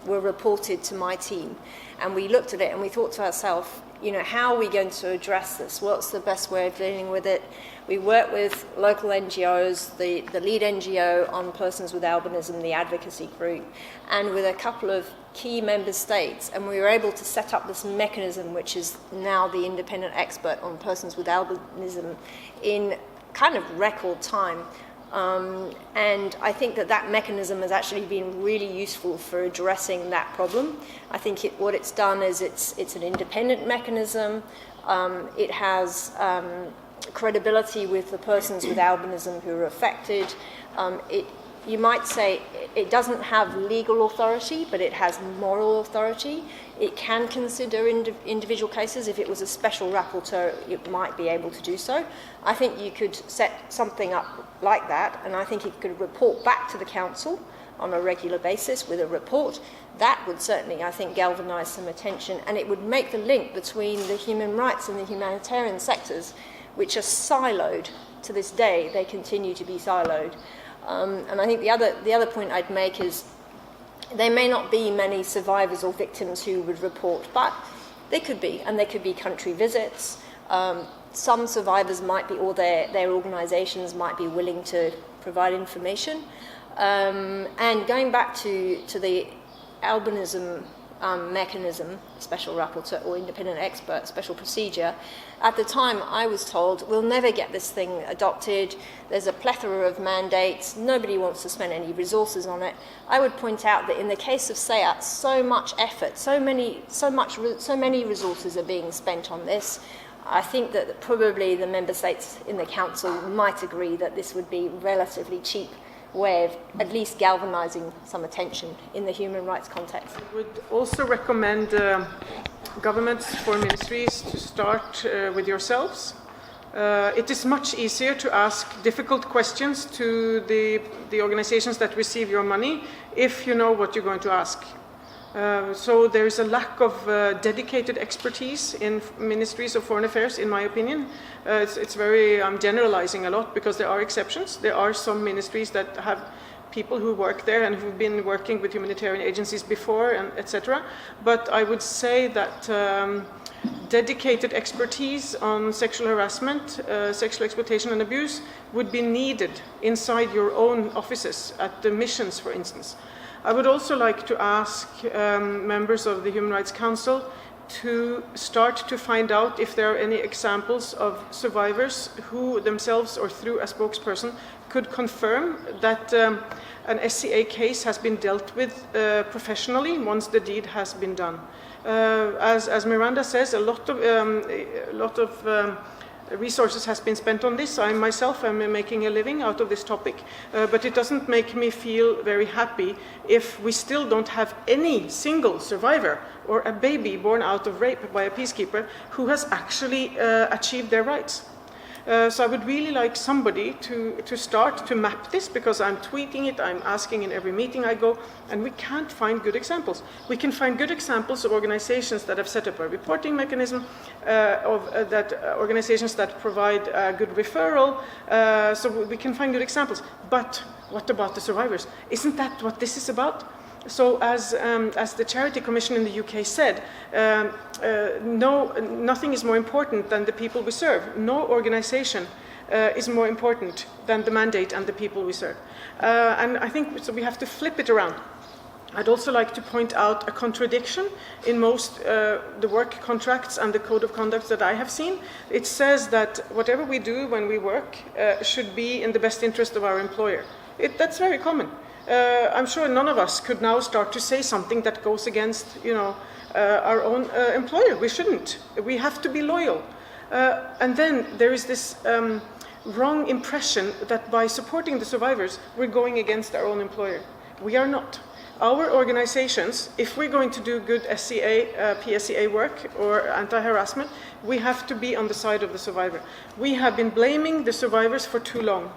were reported to my team. And we looked at it and we thought to ourselves, you know, how are we going to address this? What's the best way of dealing with it? We worked with local NGOs, the lead NGO on persons with albinism, the advocacy group, and with a couple of key member states, and we were able to set up this mechanism, which is now the independent expert on persons with albinism, in kind of record time. And I think that mechanism has actually been really useful for addressing that problem. I think what it's done is it's an independent mechanism. It has credibility with the persons with albinism who are affected. You might say it doesn't have legal authority, but it has moral authority. It can consider individual cases. If it was a special rapporteur, it might be able to do so. I think you could set something up like that, and I think it could report back to the council on a regular basis with a report. That would certainly, I think, galvanise some attention, and it would make the link between the human rights and the humanitarian sectors, which are siloed to this day. They continue to be siloed. And I think the other point I'd make is there may not be many survivors or victims who would report, but They could be, and there could be country visits. Some survivors might be, or their organisations might be willing to provide information. And going back to the albinism mechanism, special rapporteur or independent expert, special procedure, at the time I was told, we'll never get this thing adopted, there's a plethora of mandates, nobody wants to spend any resources on it. I would point out that in the case of SEAH, so much effort, so many resources are being spent on this. I think that probably the member states in the council might agree that this would be a relatively cheap way of at least galvanizing some attention in the human rights context. I would also recommend governments for ministries to start with yourselves. It is much easier to ask difficult questions to the organizations that receive your money if you know what you're going to ask. So there is a lack of dedicated expertise in ministries of foreign affairs, in my opinion. It's very, I'm generalizing a lot because there are exceptions. There are some ministries that have people who work there and who've been working with humanitarian agencies before, and etc. But I would say that dedicated expertise on sexual harassment, sexual exploitation and abuse would be needed inside your own offices, at the missions, for instance. I would also like to ask members of the Human Rights Council to start to find out if there are any examples of survivors who themselves or through a spokesperson could confirm that an SCA case has been dealt with professionally once the deed has been done. As Miranda says, a lot of resources has been spent on this. I myself am making a living out of this topic, but it doesn't make me feel very happy if we still don't have any single survivor or a baby born out of rape by a peacekeeper who has actually achieved their rights. So I would really like somebody to start to map this, because I'm tweeting it, I'm asking in every meeting I go, and we can't find good examples. We can find good examples of organizations that have set up a reporting mechanism, organizations that provide good referral, so we can find good examples. But what about the survivors? Isn't that what this is about? So as the Charity Commission in the UK said, nothing is more important than the people we serve. No organization is more important than the mandate and the people we serve. And I think so we have to flip it around. I'd also like to point out a contradiction in most the work contracts and the code of conduct that I have seen. It says that whatever we do when we work should be in the best interest of our employer. That's very common. I'm sure none of us could now start to say something that goes against, our own employer. We shouldn't. We have to be loyal. And then there is this wrong impression that by supporting the survivors, we're going against our own employer. We are not. Our organizations, if we're going to do good SCA, PSEA work or anti-harassment, we have to be on the side of the survivor. We have been blaming the survivors for too long.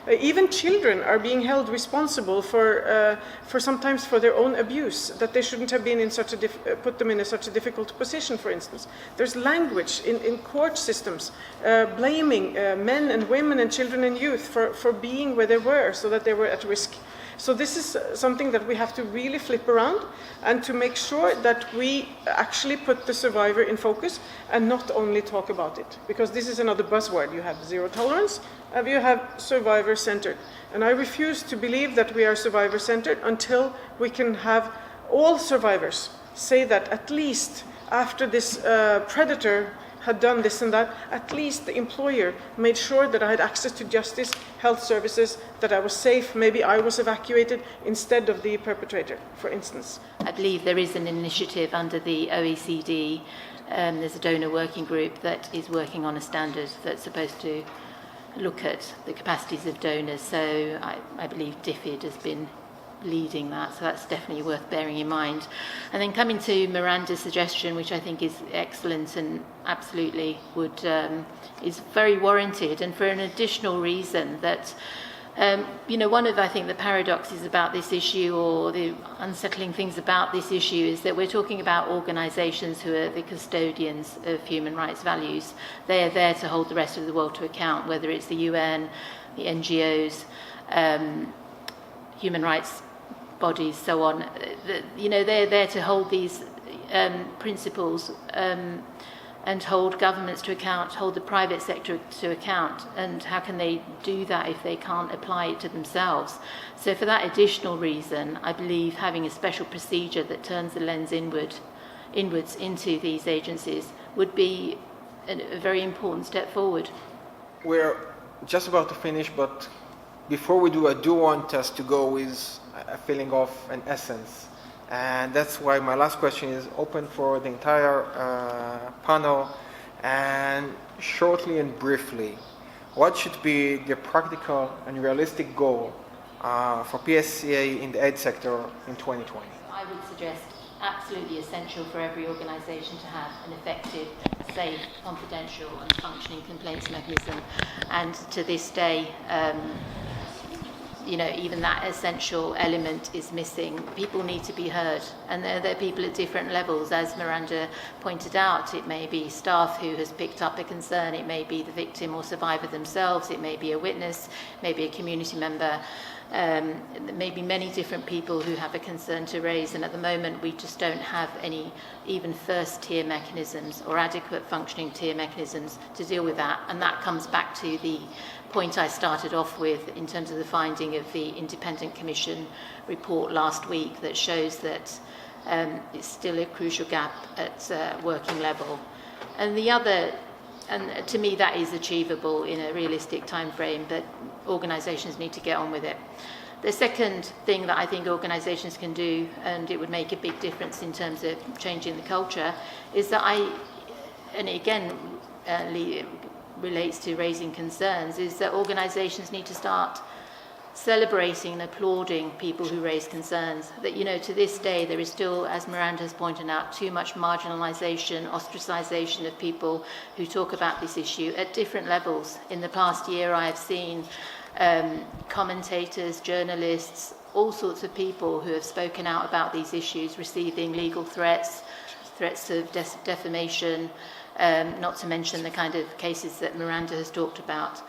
Even children are being held responsible for sometimes for their own abuse, that they shouldn't have been in such a put them in such a difficult position, for instance. There's language in court systems blaming men and women and children and youth for being where they were, so that they were at risk. So this is something that we have to really flip around, and to make sure that we actually put the survivor in focus and not only talk about it. Because this is another buzzword. You have zero tolerance, and you have survivor-centered. And I refuse to believe that we are survivor-centered until we can have all survivors say that at least after this predator had done this and that, at least the employer made sure that I had access to justice, health services, that I was safe, maybe I was evacuated instead of the perpetrator, for instance. I believe there is an initiative under the OECD. There's a donor working group that is working on a standard that's supposed to look at the capacities of donors. So I believe DFID has been leading that, so that's definitely worth bearing in mind. And then coming to Miranda's suggestion, which I think is excellent and absolutely would is very warranted, and for an additional reason that one of, I think, the paradoxes about this issue, or the unsettling things about this issue, is that we're talking about organisations who are the custodians of human rights values. They are there to hold the rest of the world to account, whether it's the UN, the NGOs, human rights bodies, so on. They're there to hold these principles and hold governments to account, hold the private sector to account, and how can they do that if they can't apply it to themselves? So for that additional reason, I believe having a special procedure that turns the lens inwards into these agencies would be a very important step forward. We're just about to finish, but before we do, I do want us to go with a feeling of an essence. And that's why my last question is open for the entire panel. And shortly and briefly, what should be the practical and realistic goal for PSEA in the aid sector in 2020? I would suggest absolutely essential for every organisation to have an effective, safe, confidential and functioning complaints mechanism. And to this day, even that essential element is missing. People need to be heard, and there are people at different levels. As Miranda pointed out, it may be staff who has picked up a concern, it may be the victim or survivor themselves, it may be a witness, maybe a community member. There may be many different people who have a concern to raise, and at the moment we just don't have any even first tier mechanisms or adequate functioning tier mechanisms to deal with that. And that comes back to the point I started off with in terms of the finding of the Independent Commission report last week that shows that it's still a crucial gap at working level. And the other, and to me that is achievable in a realistic time frame, but organisations need to get on with it. The second thing that I think organisations can do, and it would make a big difference in terms of changing the culture, is that and again relates to raising concerns, is that organisations need to start celebrating and applauding people who raise concerns. That, to this day there is still, as Miranda has pointed out, too much marginalisation, ostracisation of people who talk about this issue at different levels. In the past year I have seen commentators, journalists, all sorts of people who have spoken out about these issues receiving legal threats of defamation, not to mention the kind of cases that Miranda has talked about.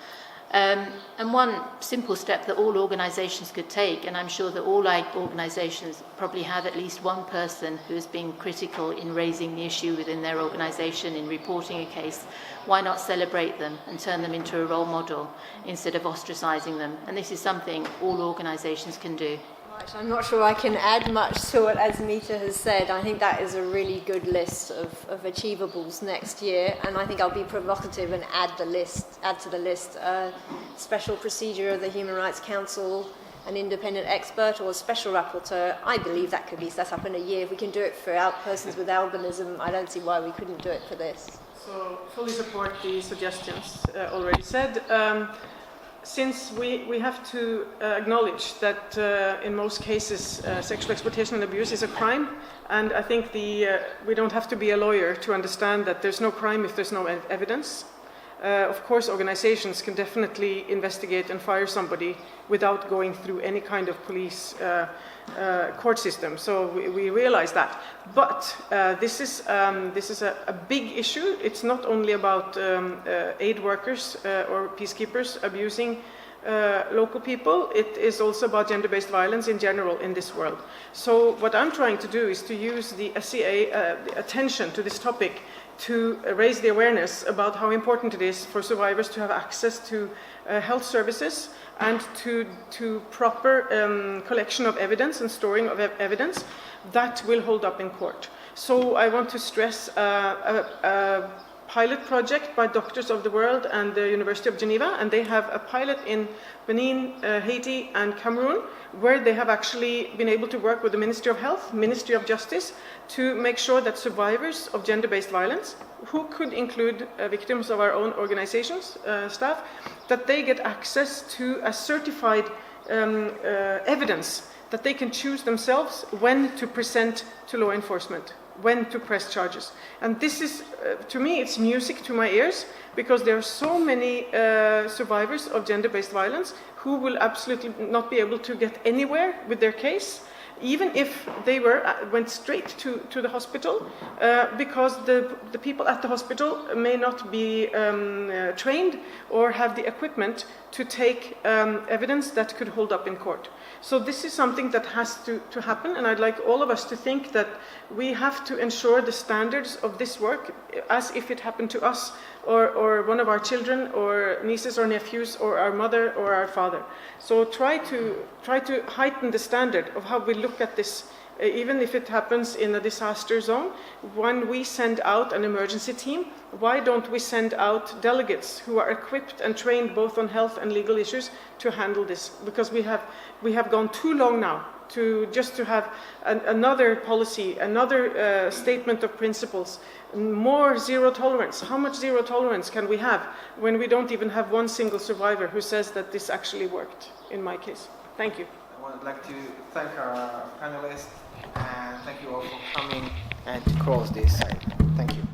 And one simple step that all organisations could take, and I'm sure that all organisations probably have at least one person who has been critical in raising the issue within their organisation, in reporting a case, why not celebrate them and turn them into a role model instead of ostracising them? And this is something all organisations can do. Right, I'm not sure I can add much to what Asmita has said. I think that is a really good list of achievables next year, and I think I'll be provocative and add to the list a special procedure of the Human Rights Council, an independent expert or a special rapporteur. I believe that could be set up in a year. If we can do it for persons with albinism, I don't see why we couldn't do it for this. So fully support the suggestions already said. Since we have to acknowledge that in most cases sexual exploitation and abuse is a crime, and I think we don't have to be a lawyer to understand that there's no crime if there's no evidence. Of course, organizations can definitely investigate and fire somebody without going through any kind of police court system. So we realize that. But this is a big issue. It's not only about aid workers or peacekeepers abusing local people. It is also about gender-based violence in general in this world. So what I'm trying to do is to use the SEA attention to this topic to raise the awareness about how important it is for survivors to have access to health services and to proper collection of evidence and storing of evidence that will hold up in court. So I want to stress a pilot project by Doctors of the World and the University of Geneva, and they have a pilot in Benin, Haiti and Cameroon, where they have actually been able to work with the Ministry of Health, Ministry of Justice, to make sure that survivors of gender-based violence, who could include victims of our own organizations, staff, that they get access to a certified evidence that they can choose themselves when to present to law enforcement, when to press charges. And this is, to me, it's music to my ears, because there are so many survivors of gender-based violence who will absolutely not be able to get anywhere with their case even if they went straight to the hospital, because the people at the hospital may not be trained or have the equipment to take evidence that could hold up in court. So this is something that has to happen, and I'd like all of us to think that we have to ensure the standards of this work as if it happened to us or one of our children or nieces or nephews or our mother or our father. So try to heighten the standard of how we look at this, even if it happens in a disaster zone. When we send out an emergency team, why don't we send out delegates who are equipped and trained both on health and legal issues to handle this? Because we have gone too long now to have another policy, another statement of principles, more zero tolerance. How much zero tolerance can we have when we don't even have one single survivor who says that this actually worked in my case? Thank you. I would like to thank our panelists and thank you all for coming and to close this side. Thank you.